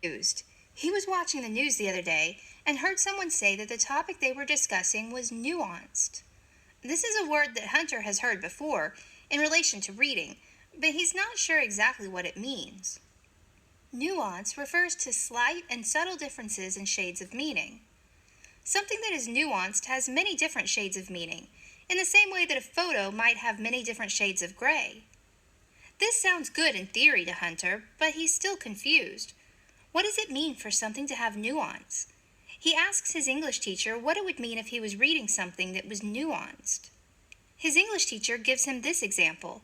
Confused. He was watching the news the other day and heard someone say that the topic they were discussing was nuanced. This is a word that Hunter has heard before in relation to reading, but he's not sure exactly what it means. Nuance refers to slight and subtle differences in shades of meaning. Something that is nuanced has many different shades of meaning, in the same way that a photo might have many different shades of gray. This sounds good in theory to Hunter, but he's still confused. What does it mean for something to have nuance? He asks his English teacher what it would mean if he was reading something that was nuanced. His English teacher gives him this example.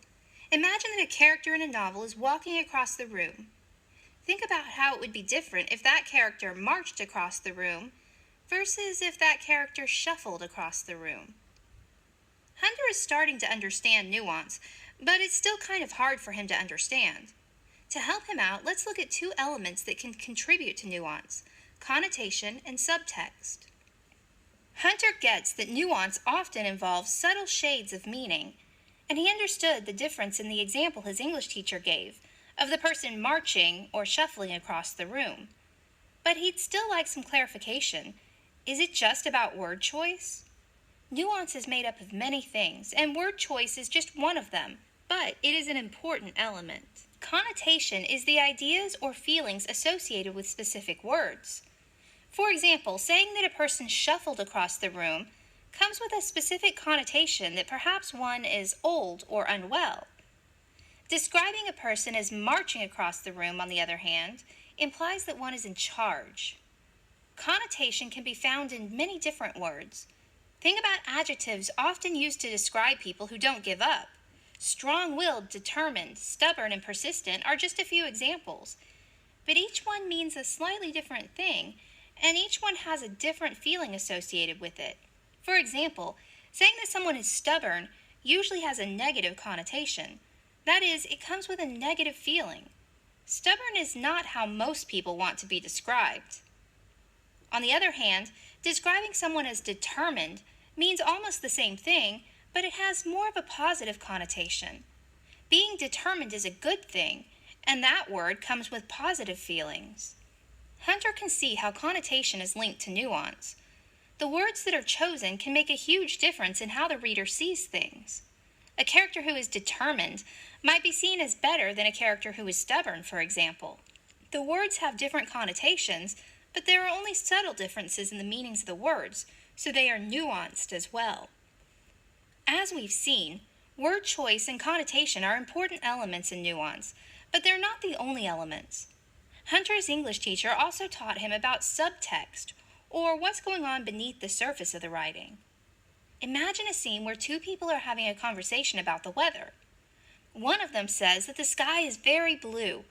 Imagine that a character in a novel is walking across the room. Think about how it would be different if that character marched across the room versus if that character shuffled across the room. Hunter is starting to understand nuance, but it's still kind of hard for him to understand. To help him out, let's look at two elements that can contribute to nuance: connotation and subtext. Hunter gets that nuance often involves subtle shades of meaning, and he understood the difference in the example his English teacher gave of the person marching or shuffling across the room. But he'd still like some clarification. Is it just about word choice? Nuance is made up of many things, and word choice is just one of them, but it is an important element. Connotation is the ideas or feelings associated with specific words. For example, saying that a person shuffled across the room comes with a specific connotation that perhaps one is old or unwell. Describing a person as marching across the room, on the other hand, implies that one is in charge. Connotation can be found in many different words. Think about adjectives often used to describe people who don't give up. Strong-willed, determined, stubborn, and persistent are just a few examples. But each one means a slightly different thing, and each one has a different feeling associated with it. For example, saying that someone is stubborn usually has a negative connotation. That is, it comes with a negative feeling. Stubborn is not how most people want to be described. On the other hand, describing someone as determined means almost the same thing, but it has more of a positive connotation. Being determined is a good thing, and that word comes with positive feelings. Hunter can see how connotation is linked to nuance. The words that are chosen can make a huge difference in how the reader sees things. A character who is determined might be seen as better than a character who is stubborn, for example. The words have different connotations, but there are only subtle differences in the meanings of the words, so they are nuanced as well. As we've seen, word choice and connotation are important elements in nuance, but they're not the only elements. Hunter's English teacher also taught him about subtext, or what's going on beneath the surface of the writing. Imagine a scene where two people are having a conversation about the weather. One of them says that the sky is very blue,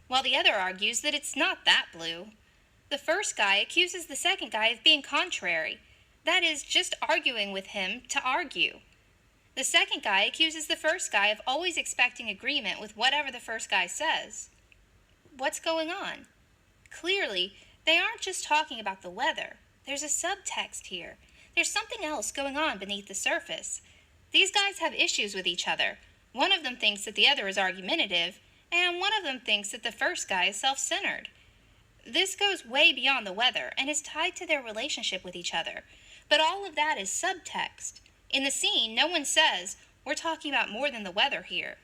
while the other argues that it's not that blue. The first guy accuses the second guy of being contrary, that is, just arguing with him to argue. The second guy accuses the first guy of always expecting agreement with whatever the first guy says. What's going on? Clearly, they aren't just talking about the weather. There's a subtext here. There's something else going on beneath the surface. These guys have issues with each other. One of them thinks that the other is argumentative, and one of them thinks that the first guy is self-centered. This goes way beyond the weather and is tied to their relationship with each other. But all of that is subtext. In the scene, no one says, "We're talking about more than the weather here."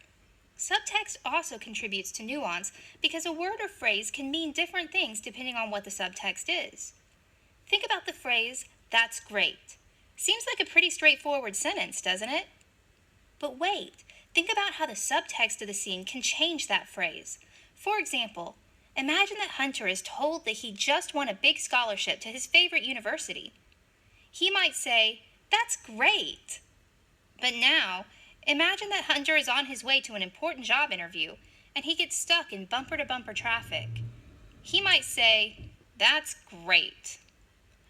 Subtext also contributes to nuance because a word or phrase can mean different things depending on what the subtext is. Think about the phrase, "That's great." Seems like a pretty straightforward sentence, doesn't it? But wait, think about how the subtext of the scene can change that phrase. For example, imagine that Hunter is told that he just won a big scholarship to his favorite university. He might say, "That's great." But now, imagine that Hunter is on his way to an important job interview, and he gets stuck in bumper-to-bumper traffic. He might say, "That's great."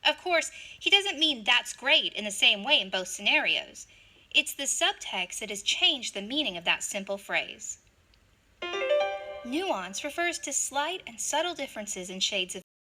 Of course, he doesn't mean "that's great" in the same way in both scenarios. It's the subtext that has changed the meaning of that simple phrase. Nuance refers to slight and subtle differences in shades of